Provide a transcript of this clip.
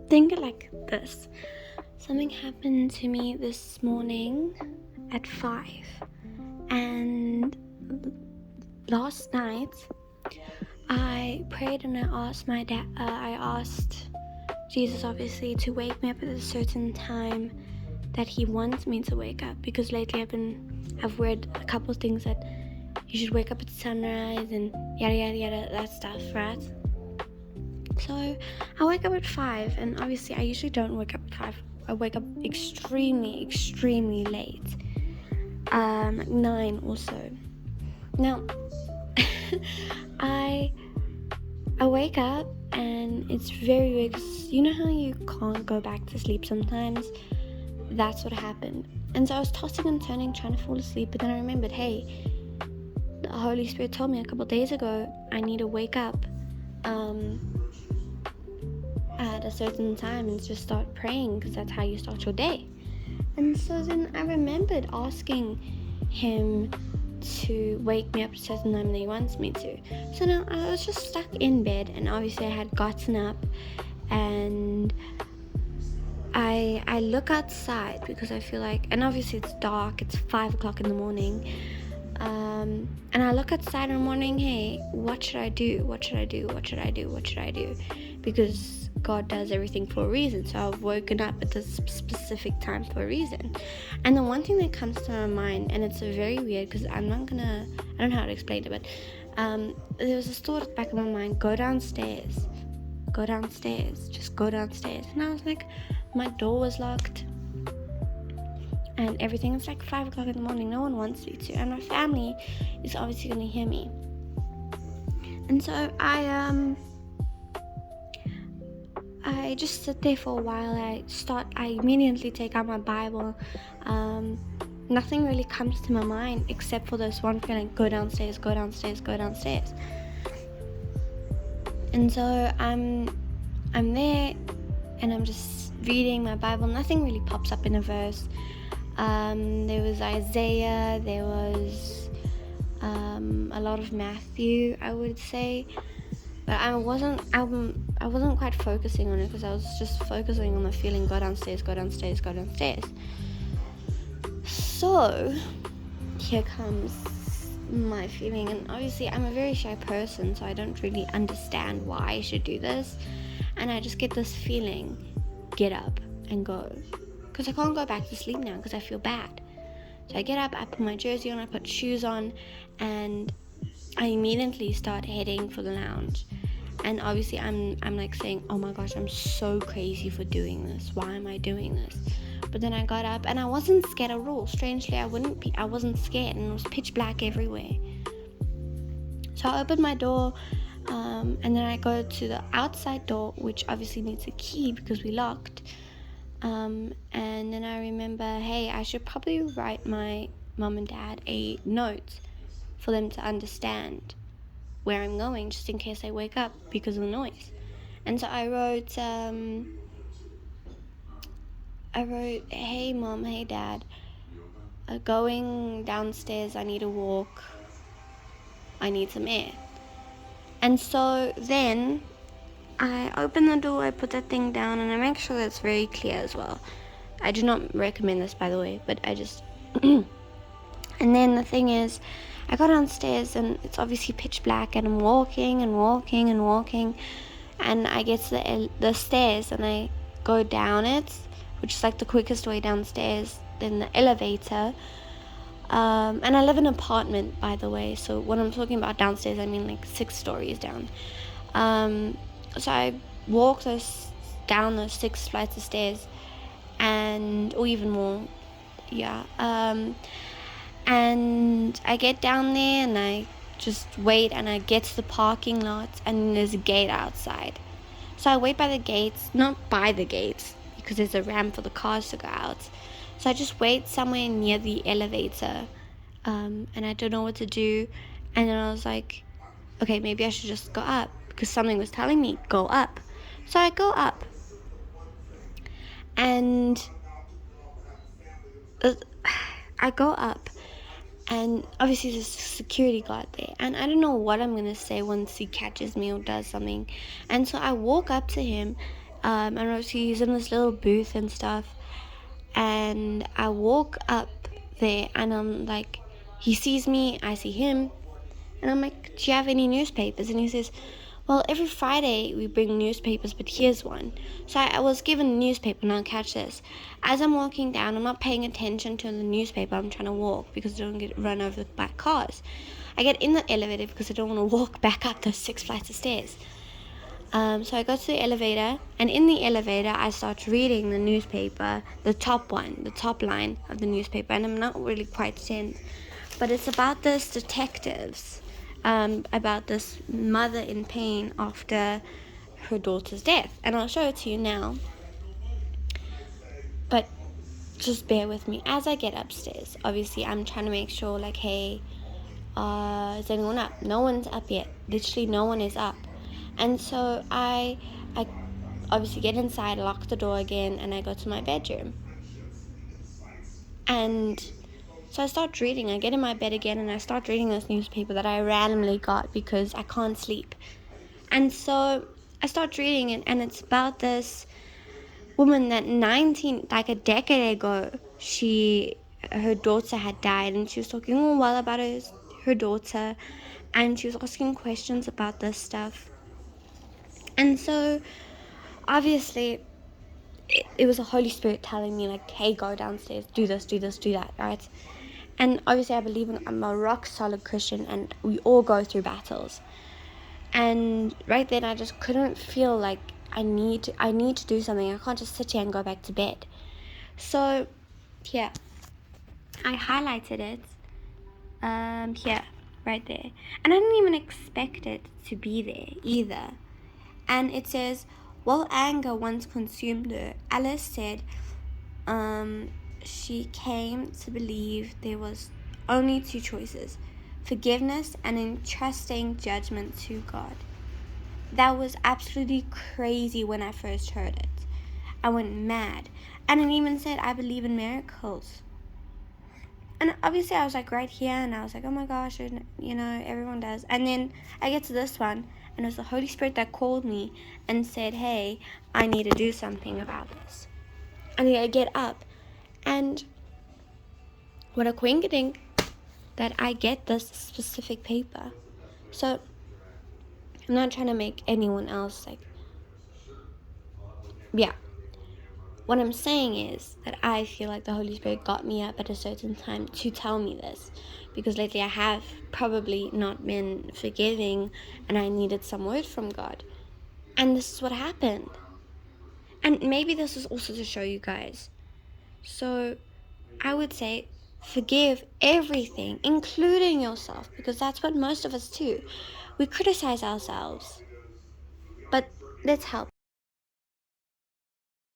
think it like this. Something happened to me this morning at 5, and last night I prayed and I asked my dad. I asked Jesus, obviously, to wake me up at a certain time that He wants me to wake up, because lately I've read a couple of things that you should wake up at sunrise and yada yada yada, that stuff, right? So I wake up at 5, and obviously I usually don't wake up at 5. I wake up extremely late, 9 or so. Now I wake up and it's very weird, because you know how you can't go back to sleep sometimes? That's what happened. And so I was tossing and turning, trying to fall asleep, but then I remembered, hey, the Holy Spirit told me a couple of days ago I need to wake up at a certain time and just start praying, because that's how you start your day. And so then I remembered asking Him to wake me up at a certain time that He wants me to. So now I was just stuck in bed, and obviously I had gotten up, and I look outside because I feel like, and obviously it's dark, it's 5 o'clock in the morning, and I look outside and I'm wondering, hey, what should I do? Because God does everything for a reason. So I've woken up at this specific time for a reason. And the one thing that comes to my mind, and it's very weird because I don't know how to explain it, but there was this thought at the back of my mind: go downstairs, just go downstairs. And I was like, my door was locked and everything. It's like 5 o'clock in the morning, no one wants me to, and my family is obviously going to hear me. And so I just sit there for a while. I immediately take out my Bible. Nothing really comes to my mind except for this one feeling: go downstairs. And so I'm there and I'm just reading my Bible. Nothing really pops up in a verse. There was Isaiah, there was a lot of Matthew, I would say, but I wasn't quite focusing on it, because I was just focusing on the feeling: go downstairs. So here comes my feeling, and obviously I'm a very shy person, so I don't really understand why I should do this, and I just get this feeling: get up and go, because I can't go back to sleep now because I feel bad. So I get up, I put my jersey on, I put shoes on, and I immediately start heading for the lounge. And obviously I'm like saying, oh my gosh, I'm so crazy for doing this. Why am I doing this? But then I got up and I wasn't scared at all. Strangely, I wasn't scared, and it was pitch black everywhere. So I opened my door, and then I go to the outside door, which obviously needs a key because we locked. And then I remember, hey, I should probably write my mom and dad a note for them to understand where I'm going, just in case I wake up because of the noise. And so I wrote, hey mom, hey dad, going downstairs, I need a walk, I need some air. And so then I open the door, I put that thing down, and I make sure that's very clear as well. I do not recommend this, by the way, but I just and then the thing is, I go downstairs and it's obviously pitch black, and I'm walking, and I get to the stairs, and I go down it, which is like the quickest way downstairs, then the elevator. And I live in an apartment, by the way, so when I'm talking about downstairs, I mean like 6 stories down. So I walk down those 6 flights of stairs, or even more, yeah. And I get down there and I just wait, and I get to the parking lot, and there's a gate outside. So I wait by the gates, not by the gates, because there's a ramp for the cars to go out. So I just wait somewhere near the elevator, and I don't know what to do. And then I was like, okay, maybe I should just go up, because something was telling me, go up. So I go up, and and obviously there's a security guard there, and I don't know what I'm gonna say once he catches me or does something. And so I walk up to him, And obviously he's in this little booth and stuff. And I walk up there and I'm like, he sees me, I see him. And I'm like, do you have any newspapers? And he says, well, every Friday we bring newspapers, but here's one. So I was given a newspaper. Now catch this. As I'm walking down, I'm not paying attention to the newspaper. I'm trying to walk because I don't get run over by cars. I get in the elevator because I don't want to walk back up those 6 flights of stairs. So I go to the elevator, and in the elevator I start reading the newspaper, the top line of the newspaper, and I'm not really quite sent, but it's about this detectives, about this mother in pain after her daughter's death, and I'll show it to you now, but just bear with me as I get upstairs. Obviously I'm trying to make sure, like, hey, is anyone up? No one's up yet. Literally no one is up. And so I obviously get inside, lock the door again, and I go to my bedroom. And so I start reading. I get in my bed again, and I start reading this newspaper that I randomly got because I can't sleep. And so I start reading it, and it's about this woman that a decade ago, her daughter had died, and she was talking all well about her daughter, and she was asking questions about this stuff. And so, obviously, it was the Holy Spirit telling me, like, hey, go downstairs, do this, do that, right? And obviously, I'm a rock solid Christian, and we all go through battles. And right then, I just couldn't feel like I need to do something. I can't just sit here and go back to bed. So, here, I highlighted it, here, right there. And I didn't even expect it to be there either. And it says, while anger once consumed her, Alice said she came to believe there was only 2 choices: forgiveness and entrusting judgment to God. That was absolutely crazy when I first heard it. I went mad. And it even said, I believe in miracles. And obviously I was like right here, and I was like, oh my gosh, everyone does. And then I get to this one, and it was the Holy Spirit that called me and said, hey, I need to do something about this. And I get up, and what a coincidence that I get this specific paper. So I'm not trying to make anyone else what I'm saying is that I feel like the Holy Spirit got me up at a certain time to tell me this, because lately I have probably not been forgiving, and I needed some word from God. And this is what happened. And maybe this is also to show you guys. So I would say forgive everything, including yourself, because that's what most of us do. We criticize ourselves. But let's help.